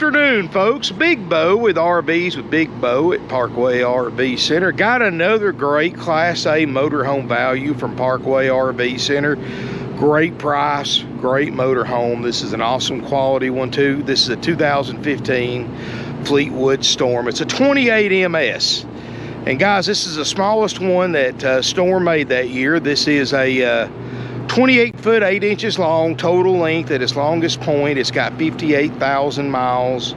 afternoon, folks. Big Bo with RVs with Big Bo at Parkway RV Center. Got another great Class A motorhome value from Parkway RV Center. Great price, great motorhome. This is an awesome quality one too. This is a 2015 Fleetwood Storm. It's a 28 MS. And guys, this is the smallest one that Storm made that year. This is a 28 foot 8 inches long total length at its longest point. It's got 58,000 miles,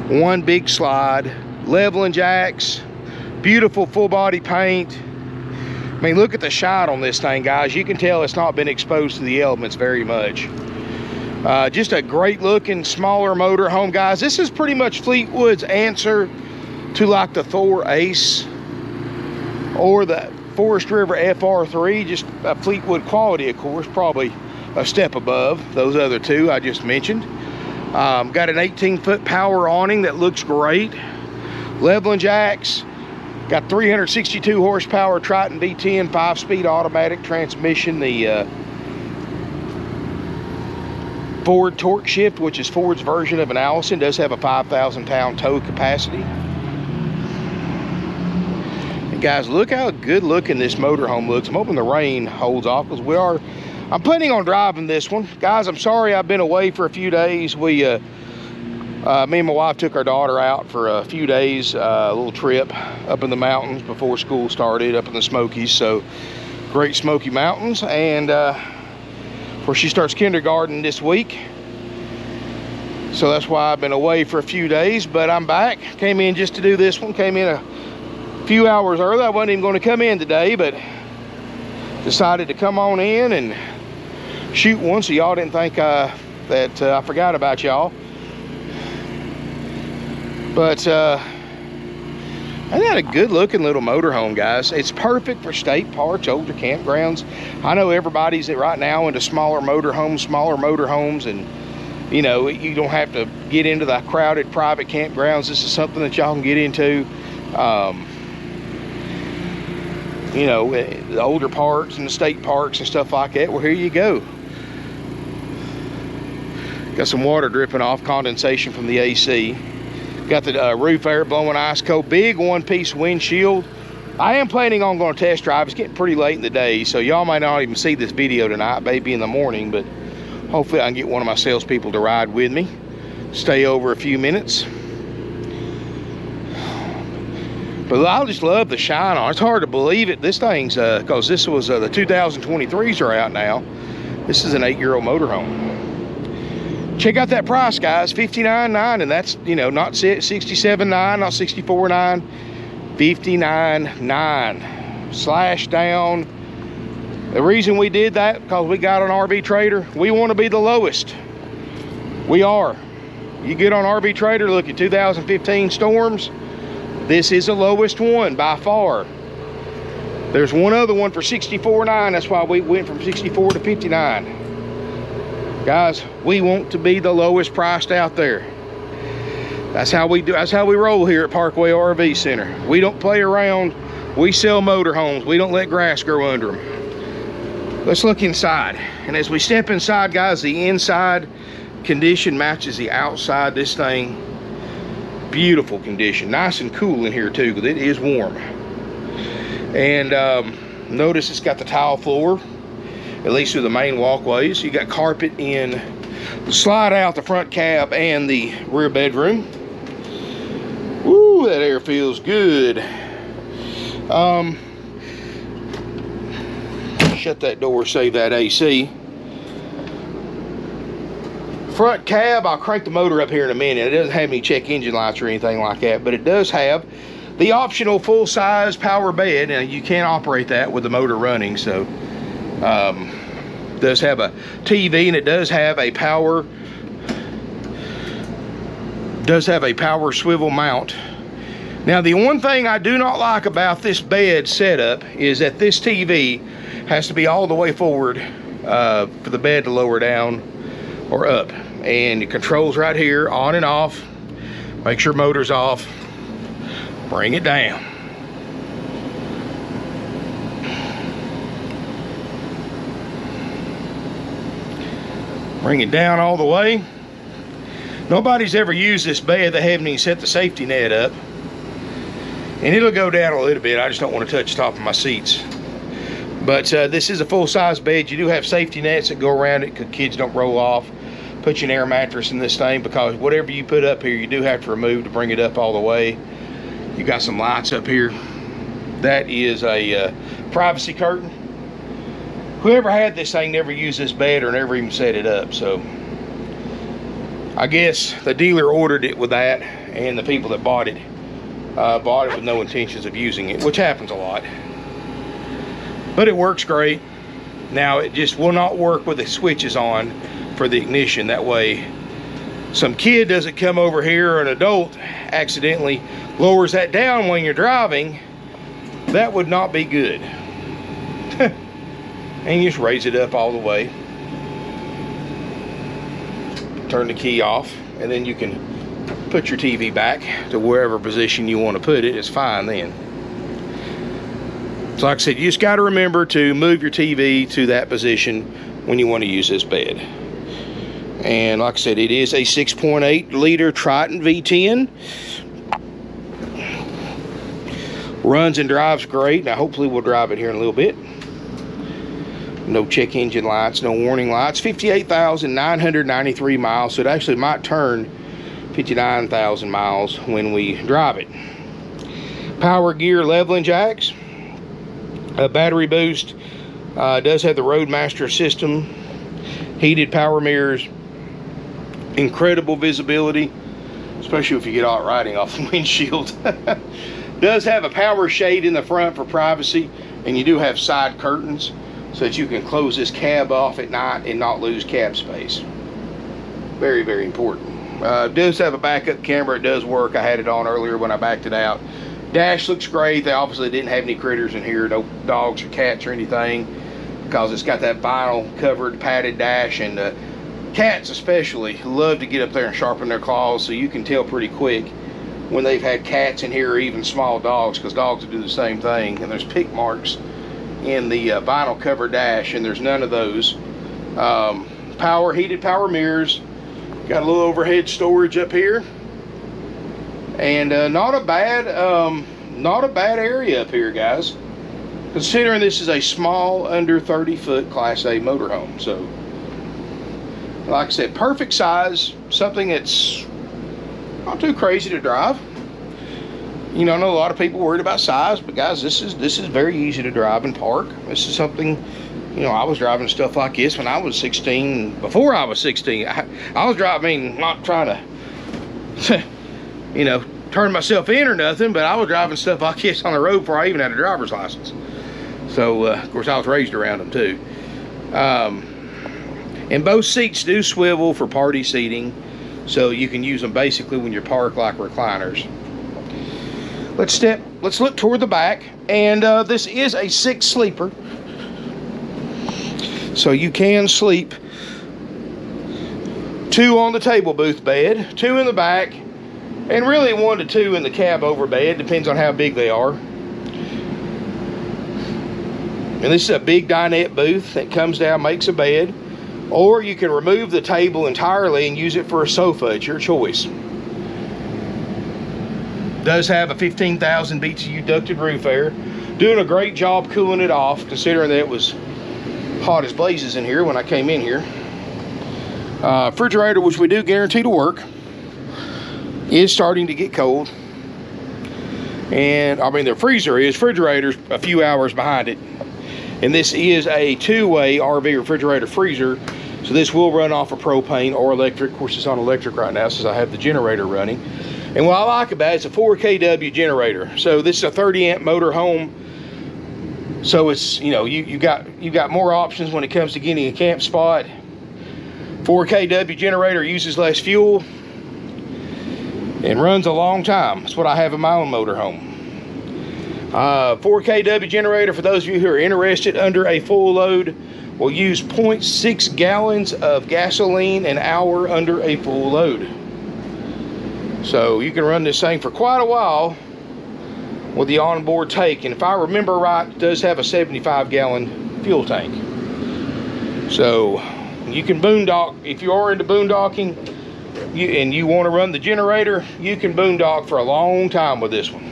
one big slide, leveling jacks, beautiful full body paint. I mean, look at the shine on this thing, guys. You can tell it's not been exposed to the elements very much. Just a great looking smaller motor home, guys. This is pretty much Fleetwood's answer to like the Thor Ace or the Forest River FR3, just a Fleetwood quality, of course, probably a step above those other two I just mentioned. Got an 18 foot power awning that looks great. Leveling jacks. Got 362 horsepower Triton V10 5-speed automatic transmission. The Ford TorqueShift, which is Ford's version of an Allison, does have a 5,000 pound tow capacity. Guys, look how good looking this motorhome looks. I'm hoping the rain holds off because I'm planning on driving this one. Guys, I'm sorry I've been away for a few days. Me and my wife took our daughter out for a few days, a little trip up in the mountains before school started, up in the Smokies. So Great Smoky Mountains, and where she starts kindergarten this week. So that's why I've been away for a few days, but I'm back. Came in just to do this one. Came in a few hours early. I wasn't even going to come in today, but decided to come on in and shoot one so y'all didn't think that I forgot about y'all. But isn't that a good looking little motorhome, guys? It's perfect for state parks, older campgrounds. I know everybody's right now into smaller motorhomes, and you know, you don't have to get into the crowded private campgrounds. This is something that y'all can get into. You know, the older parks and the state parks and stuff like that. Well, here you go. Got some water dripping off, condensation from the AC. Got the roof air blowing ice cold. Big one-piece windshield. I am planning on going to test drive. It's getting pretty late in the day, so y'all might not even see this video tonight, maybe in the morning, but hopefully I can get one of my salespeople to ride with me. Stay over a few minutes. But I just love the shine on it. It's hard to believe it. This thing's, because this was, the 2023s are out now. This is an 8-year-old motorhome. Check out that price, guys, $59,900, and that's, you know, not $67,900, not $64,900, $59,900. Slash down. The reason we did that, because we got on RV Trader, we want to be the lowest. We are. You get on RV Trader, look at 2015 Storms. This is the lowest one by far. There's one other one for $64,900. That's why we went from $64 to $59. Guys, we want to be the lowest priced out there. That's how we do. That's how we roll here at Parkway RV Center. We don't play around. We sell motorhomes. We don't let grass grow under them. Let's look inside. And as we step inside, guys, the inside condition matches the outside. This thing, beautiful condition, nice and cool in here too, because it is warm. And notice it's got the tile floor, at least through the main walkways. You got carpet in the slide out the front cab and the rear bedroom. Ooh, that air feels good. Shut that door, save that AC. Front cab, I'll crank the motor up here in a minute. It doesn't have any check engine lights or anything like that, but it does have the optional full-size power bed. Now, you can't operate that with the motor running, so it does have a TV, and it does have a power swivel mount. Now, the one thing I do not like about this bed setup is that this TV has to be all the way forward for the bed to lower down or up. And it controls right here, on and off. Make sure motor's off. Bring it down. Bring it down all the way. Nobody's ever used this bed. They haven't even set the safety net up. And it'll go down a little bit. I just don't want to touch the top of my seats. But this is a full-size bed. You do have safety nets that go around it because kids don't roll off. Put you an air mattress in this thing, because whatever you put up here, you do have to remove to bring it up all the way. You got some lights up here. That is a privacy curtain. Whoever had this thing never used this bed or never even set it up. So I guess the dealer ordered it with that, and the people that bought it with no intentions of using it, which happens a lot. But it works great. Now it just will not work with the switches on for the ignition. That way some kid doesn't come over here, or an adult accidentally lowers that down when you're driving. That would not be good. And you just raise it up all the way. Turn the key off, and then you can put your TV back to wherever position you want to put it. It's fine then. So like I said, you just got to remember to move your TV to that position when you want to use this bed. And like I said, it is a 6.8 liter Triton V10. Runs and drives great. Now hopefully we'll drive it here in a little bit. No check engine lights, no warning lights. 58,993 miles, so it actually might turn 59,000 miles when we drive it. Power gear leveling jacks. Battery boost. Does have the Roadmaster system. Heated power mirrors. Incredible visibility, especially if you get out riding off the windshield. Does have a power shade in the front for privacy, and you do have side curtains so that you can close this cab off at night and not lose cab space. Very, very important. It does have a backup camera. It does work. I had it on earlier when I backed it out. Dash looks great. They obviously didn't have any critters in here, no dogs or cats or anything, because it's got that vinyl covered padded dash, and cats especially love to get up there and sharpen their claws, so you can tell pretty quick when they've had cats in here, or even small dogs, because dogs will do the same thing. And there's pick marks in the vinyl cover dash, and there's none of those. Heated power mirrors. Got a little overhead storage up here, and not a bad area up here, guys, considering this is a small, under 30-foot Class A motorhome. So like I said, perfect size, something that's not too crazy to drive. You know, I know a lot of people worried about size, but guys, this is very easy to drive and park. This is something, you know, I was driving stuff like this when I was 16. Before I was 16, I was driving, not trying to, you know, turn myself in or nothing, but I was driving stuff like this on the road before I even had a driver's license. So, of course, I was raised around them too. And both seats do swivel for party seating, so you can use them basically when you're parked like recliners. Let's look toward the back, and this is a 6 sleeper, so you can sleep 2 on the table booth bed, 2 in the back, and really 1 to 2 in the Cabover bed, depends on how big they are. And this is a big dinette booth that comes down, makes a bed. Or you can remove the table entirely and use it for a sofa. It's your choice. Does have a 15,000 BTU ducted roof air. Doing a great job cooling it off, considering that it was hot as blazes in here when I came in here. Refrigerator, which we do guarantee to work, is starting to get cold. And I mean, the freezer is, refrigerator's a few hours behind it. And this is a 2-way RV refrigerator freezer, so this will run off of propane or electric. Of course, it's on electric right now since I have the generator running. And what I like about it, it's a 4 kW generator. So this is a 30 amp motor home. So it's, you know, you got more options when it comes to getting a camp spot. 4 kW generator uses less fuel and runs a long time. That's what I have in my own motor home. 4 kW generator, for those of you who are interested, under a full load will use 0.6 gallons of gasoline an hour under a full load. So you can run this thing for quite a while with the onboard tank. And if I remember right, it does have a 75-gallon fuel tank. So you can boondock. If you are into boondocking, you want to run the generator, you can boondog for a long time with this one.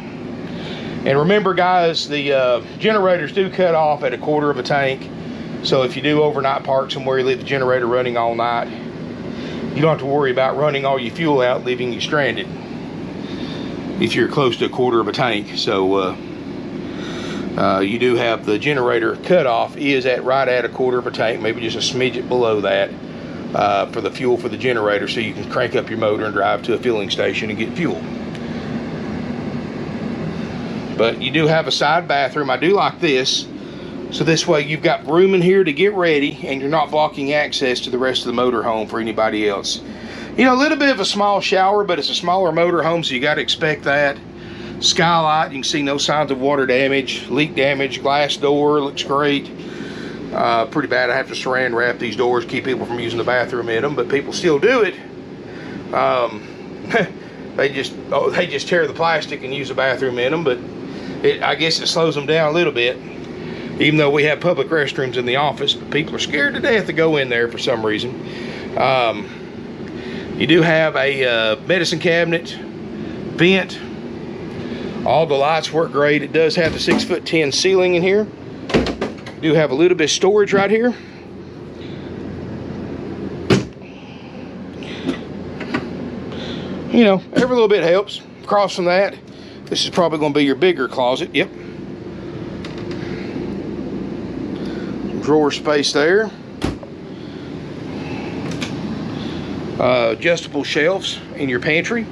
And remember, guys, the generators do cut off at 1/4 of a tank. So if you do overnight park somewhere, you leave the generator running all night, you don't have to worry about running all your fuel out, leaving you stranded if you're close to 1/4 of a tank. So you do have the generator cutoff is right at 1/4 of a tank, maybe just a smidget below that, for the fuel for the generator, so you can crank up your motor and drive to a filling station and get fuel. But you do have a side bathroom. I do like this. So this way you've got room in here to get ready, and you're not blocking access to the rest of the motorhome for anybody else. You know, a little bit of a small shower, but it's a smaller motorhome, so you got to expect that. Skylight, you can see no signs of water damage, leak damage. Glass door looks great. Pretty bad. I have to saran wrap these doors, keep people from using the bathroom in them, but people still do it. They just tear the plastic and use the bathroom in them, but I guess it slows them down a little bit. Even though we have public restrooms in the office, but people are scared to death to go in there for some reason. You do have a medicine cabinet, vent. All the lights work great. It does have the 6'10" ceiling in here. You do have a little bit of storage right here. You know, every little bit helps. Across from that, this is probably going to be your bigger closet. Yep. Drawer space there. Adjustable shelves in your pantry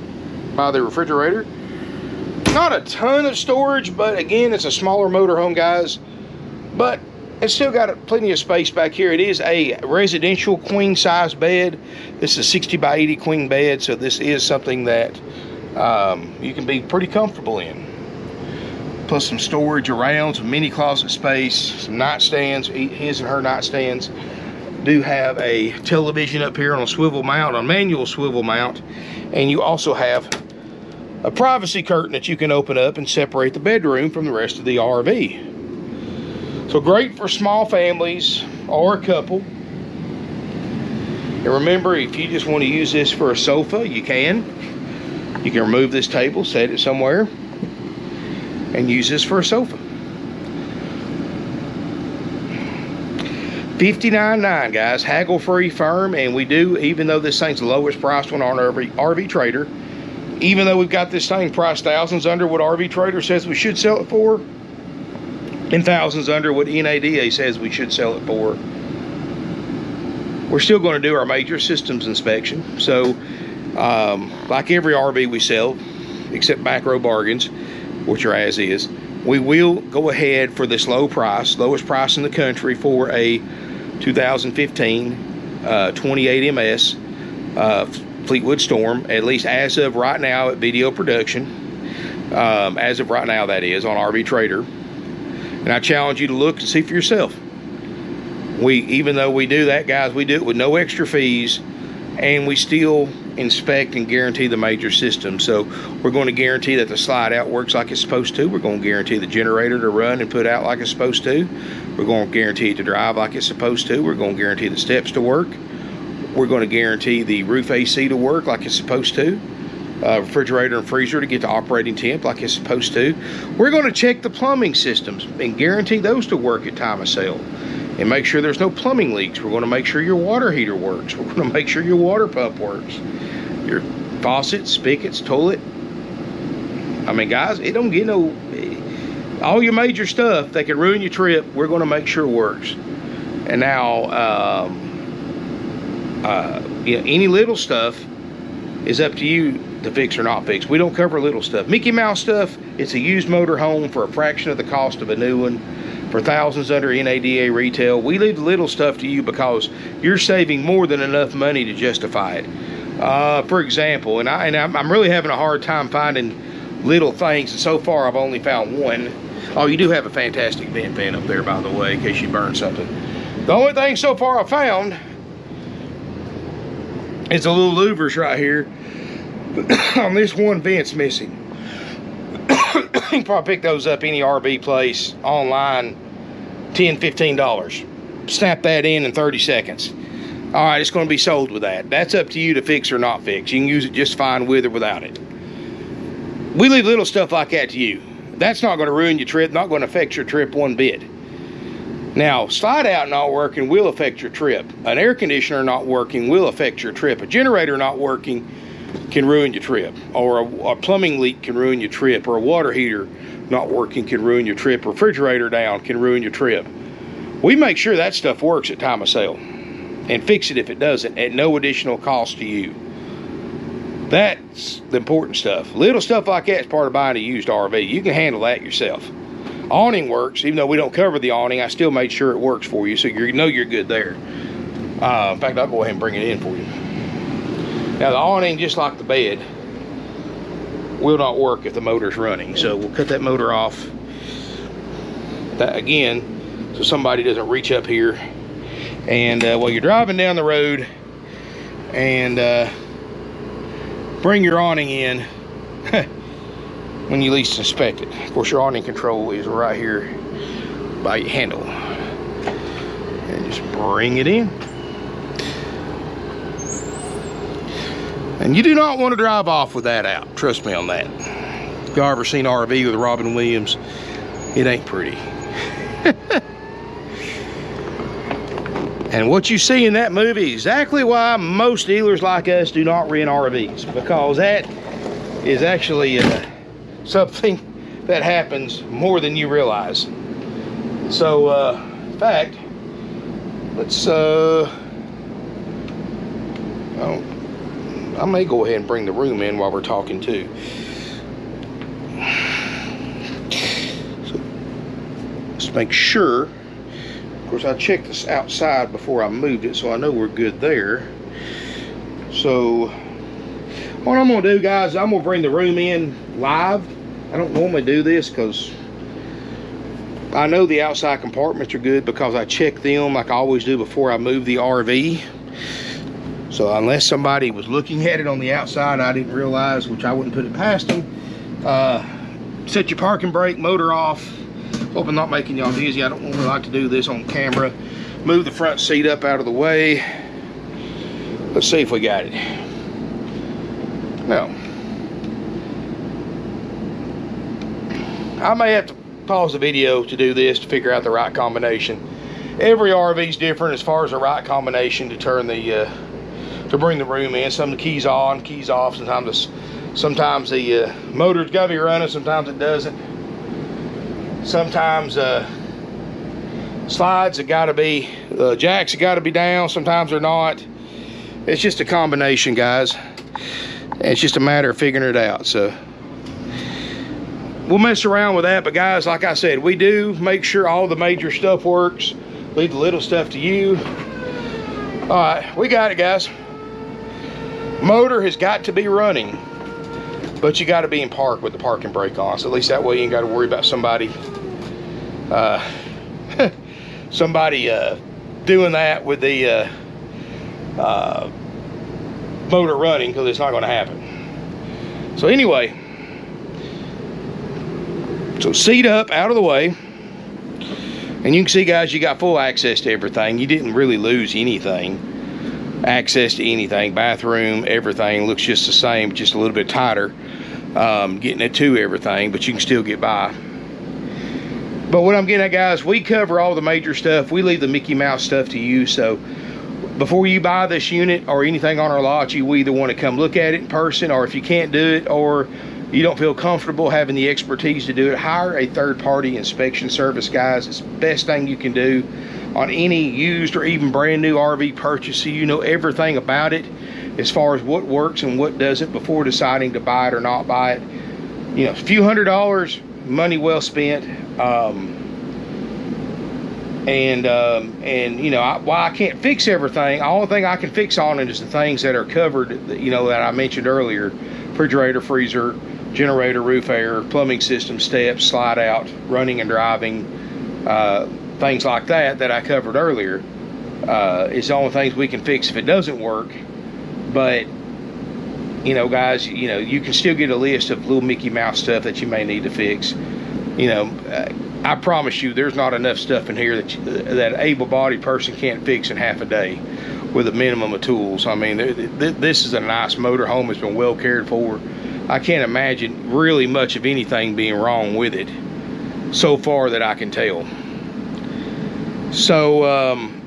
by the refrigerator. Not a ton of storage, but again, it's a smaller motorhome, guys. But it's still got plenty of space back here. It is a residential queen size bed. This is a 60 by 80 queen bed, so this is something that you can be pretty comfortable in. Plus some storage around, some mini closet space, some nightstands, his and her nightstands. Do have a television up here on a swivel mount, on manual swivel mount, and you also have a privacy curtain that you can open up and separate the bedroom from the rest of the RV. So great for small families or a couple. And remember, if you just want to use this for a sofa, you can. You can remove this table, set it somewhere, and use this for a sofa. $59.9, guys, haggle free, firm, and we do, even though this thing's the lowest priced one on RV Trader, even though we've got this thing priced thousands under what RV Trader says we should sell it for, and thousands under what NADA says we should sell it for, we're still going to do our major systems inspection. So like every RV we sell, except back row bargains, which are as is, we will go ahead for this low price, lowest price in the country, for a 2015 28 MS Fleetwood Storm, at least as of right now at video production. As of right now, that is, on RV Trader. And I challenge you to look and see for yourself. Even though we do that, guys, we do it with no extra fees, and we still inspect and guarantee the major system. So we're going to guarantee that the slide out works like it's supposed to. We're going to guarantee the generator to run and put out like it's supposed to. We're going to guarantee it to drive like it's supposed to. We're going to guarantee the steps to work. We're going to guarantee the roof AC to work like it's supposed to. Refrigerator and freezer to get to operating temp like it's supposed to. We're going to check the plumbing systems and guarantee those to work at time of sale, and make sure there's no plumbing leaks. We're going to make sure your water heater works. We're going to make sure your water pump works. Your faucets, spigots, toilet. I mean, guys, it don't get no... all your major stuff that can ruin your trip, we're going to make sure works. And now, you know, any little stuff is up to you to fix or not fix. We don't cover little stuff. Mickey Mouse stuff, it's a used motor home for a fraction of the cost of a new one, for thousands under NADA retail. We leave the little stuff to you because you're saving more than enough money to justify it. For example, and I'm really having a hard time finding little things, and so far I've only found one. Oh, you do have a fantastic vent fan up there, by the way, in case you burn something. The only thing so far I found is a little louvers right here. On this one vent's missing. You can probably pick those up any RV place online, $10, $15. Snap that in 30 seconds. all right, it's going to be sold with that. That's up to you to fix or not fix. You can use it just fine with or without it. We leave little stuff like that to you. That's not going to ruin your trip, not going to affect your trip one bit. Now, slide out not working will affect your trip. An air conditioner not working will affect your trip. A generator not working can ruin your trip. Or a plumbing leak can ruin your trip. Or a water heater not working can ruin your trip. Refrigerator down can ruin your trip. We make sure that stuff works at time of sale and fix it if it doesn't at no additional cost to you. That's the important stuff. Little stuff like that's part of buying a used RV. You can handle that yourself. Awning works. Even though we don't cover the awning, I still made sure it works for you, so you know you're good there. In fact, I'll go ahead and bring it in for you. Now the awning, just like the bed, will not work if the motor's running. So we'll cut that motor off. That again, so somebody doesn't reach up here. And while you're driving down the road and bring your awning in when you least suspect it. Of course, your awning control is right here by your handle. And just bring it in. And you do not want to drive off with that out. Trust me on that. If y'all ever seen RV with Robin Williams, it ain't pretty. And what you see in that movie is exactly why most dealers like us do not rent RVs, because that is actually something that happens more than you realize. So, in fact, let's, I may go ahead and bring the room in while we're talking too. So, let's make sure. Of course, I checked this outside before I moved it, so I know we're good there. So, what I'm gonna do, guys, I'm gonna bring the room in live. I don't normally do this because I know the outside compartments are good because I check them like I always do before I move the RV. So unless somebody was looking at it on the outside, I didn't realize, which I wouldn't put it past them. Set your parking brake, motor off. Hope I'm not making y'all dizzy. I don't normally like to do this on camera. Move the front seat up out of the way. Let's see if we got it. Now, I may have to pause the video to do this to figure out the right combination. Every RV is different as far as the right combination to turn the to bring the room in. Some of the keys on, keys off. Sometimes the motor's got to be running, sometimes it doesn't. Sometimes slides have got to be, jacks have got to be down, sometimes they're not. It's just a combination, guys. It's just a matter of figuring it out. So we'll mess around with that, but guys, like I said, we do make sure all the major stuff works. Leave the little stuff to you. All right, we got it, guys. Motor has got to be running, but you got to be in park with the parking brake on. So at least that way you ain't got to worry about somebody doing that with the motor running, because it's not going to happen. So anyway, so seat up, out of the way, and you can see, guys, you got full access to everything. You didn't really lose anything. Access to anything, bathroom, everything looks just the same, just a little bit tighter, getting it to everything, but you can still get by. But what I'm getting at, guys, we cover all the major stuff. We leave the Mickey Mouse stuff to you. So before you buy this unit or anything on our lot, you either want to come look at it in person, or if you can't do it, or you don't feel comfortable having the expertise to do it, hire a third-party inspection service, guys. It's the best thing you can do on any used or even brand new RV purchase, so you know everything about it as far as what works and what doesn't before deciding to buy it or not buy it. You know, a few $100s, money well spent. And you know, while I can't fix everything, the only thing I can fix on it is the things that are covered, you know, that I mentioned earlier: refrigerator, freezer, generator, roof air, plumbing system, steps, slide out, running and driving, things like that I covered earlier. It's the only things we can fix if it doesn't work. But you know, guys, you know, you can still get a list of little Mickey Mouse stuff that you may need to fix. You know, I promise you, there's not enough stuff in here that an able-bodied person can't fix in half a day, with a minimum of tools. I mean, this is a nice motorhome. It's been well cared for. I can't imagine really much of anything being wrong with it so far that I can tell. So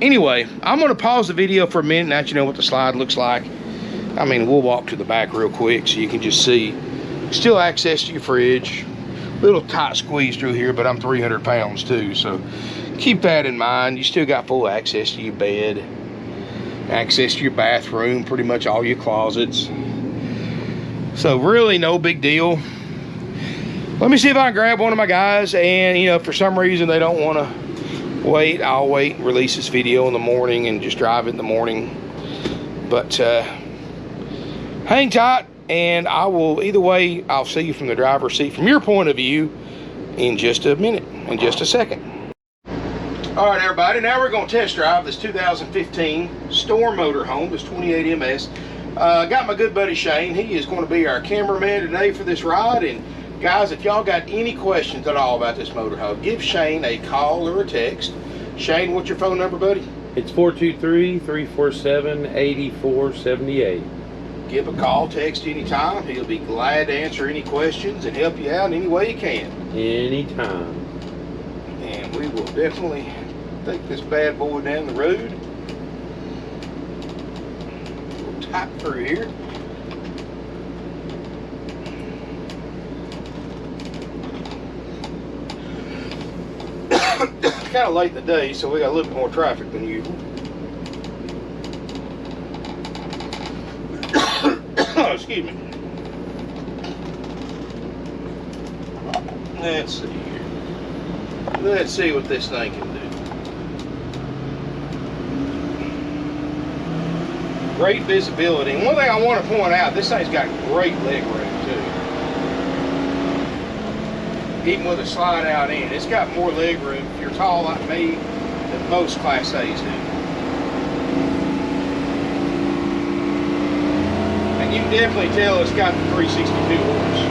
anyway, I'm going to pause the video for a minute now that you know what the slide looks like. I mean, we'll walk to the back real quick so you can just see. Still access to your fridge. Little tight squeeze through here, but I'm 300 pounds too, so keep that in mind. You still got full access to your bed, access to your bathroom, pretty much all your closets. So really no big deal. Let me see if I can grab one of my guys, and you know, if for some reason they don't want to wait, I'll wait and release this video in the morning and just drive it in the morning. But hang tight, and I will, either way, I'll see you from the driver's seat from your point of view in just a minute, in just a second. All right, everybody, now we're going to test drive this 2015 Storm motorhome, this 28 MS. Got my good buddy Shane. He is going to be our cameraman today for this ride. And guys, if y'all got any questions at all about this motorhome, give Shane a call or a text. Shane, what's your phone number, buddy? It's 423-347-8478. Give a call, text anytime. He'll be glad to answer any questions and help you out any way he can. Anytime. And we will definitely take this bad boy down the road. We'll type through here. Kind of late in the day, so we got a little bit more traffic than usual. Excuse me. Let's see here. Let's see what this thing can do. Great visibility. And one thing I want to point out, this thing's got great leg room too. Even with a slide out in, it's got more leg room if you're tall like me than most Class A's do. And you can definitely tell it's got the 362 horse.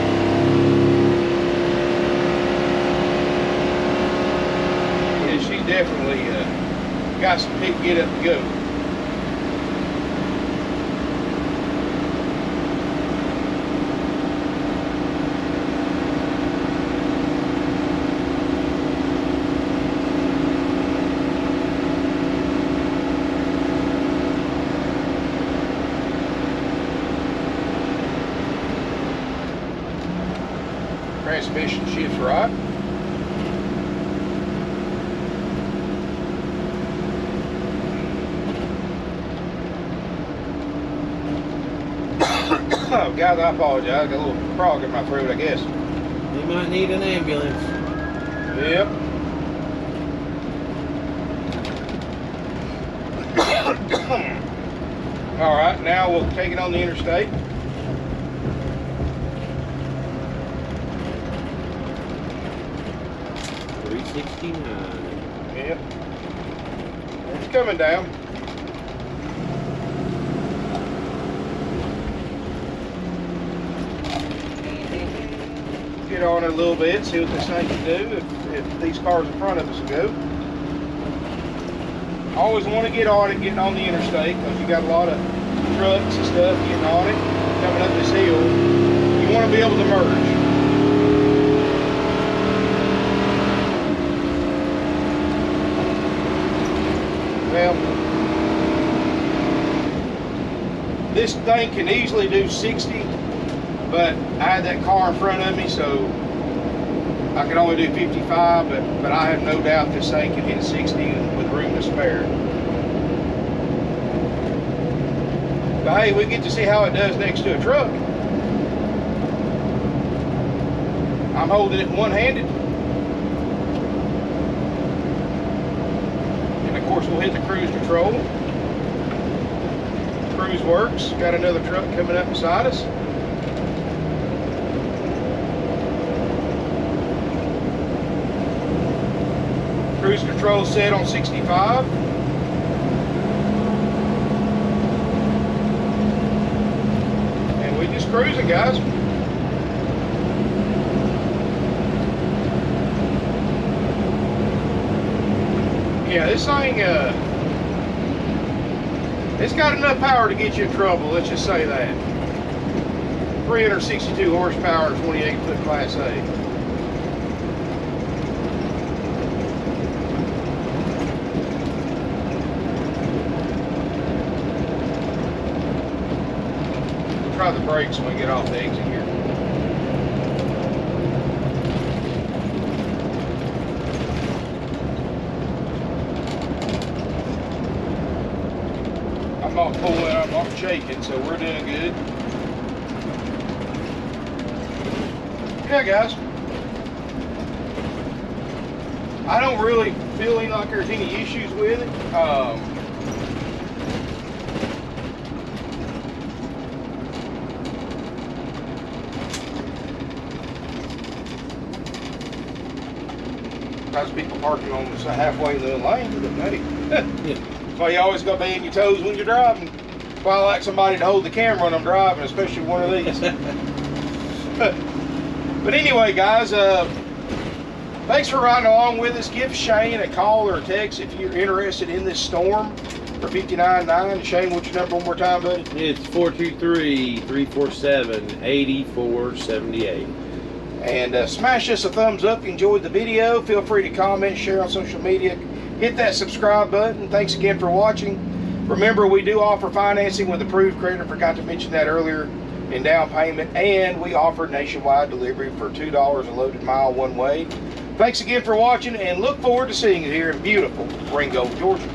Yeah, she's definitely got some pick, get up and go. Transmission shifts right. Oh, guys, I apologize. I got a little frog in my throat, I guess. You might need an ambulance. Yep. All right, now we'll take it on the interstate. Yep. It's coming down. Get on it a little bit, see what this thing can do if these cars in front of us will go. Always want to get on it getting on the interstate because you got a lot of trucks and stuff getting on it, coming up this hill. You want to be able to merge. Well, this thing can easily do 60, but I had that car in front of me, so I could only do 55, but I have no doubt this thing can hit 60 with room to spare. But hey, we get to see how it does next to a truck. I'm holding it one-handed. Of course, we'll hit the cruise control. Cruise works. Got another truck coming up beside us. Cruise control set on 65. And we just cruising, guys. Yeah, this thing, It's got enough power to get you in trouble, let's just say that. 362 horsepower, 28-foot Class A. Try the brakes when we get off the exit here. I'm not pulling, I'm not shaking, so we're doing good. Yeah, guys. I don't really feel like there's any issues with it. Lots of people parking on the halfway in the lane, but hey, that's why you always got to be on your toes when you're driving. That's why I like somebody to hold the camera when I'm driving, especially one of these. But anyway, guys, thanks for riding along with us. Give Shane a call or a text if you're interested in this storm for 59.9. Shane, what's your number one more time, buddy? It's 423-347-8478. And smash us a thumbs up if you enjoyed the video. Feel free to comment, share on social media. Hit that subscribe button. Thanks again for watching. Remember, we do offer financing with approved credit. Forgot to mention that earlier. In down payment, and we offer nationwide delivery for $2 a loaded mile one way. Thanks again for watching, and look forward to seeing you here in beautiful Ringo, Georgia.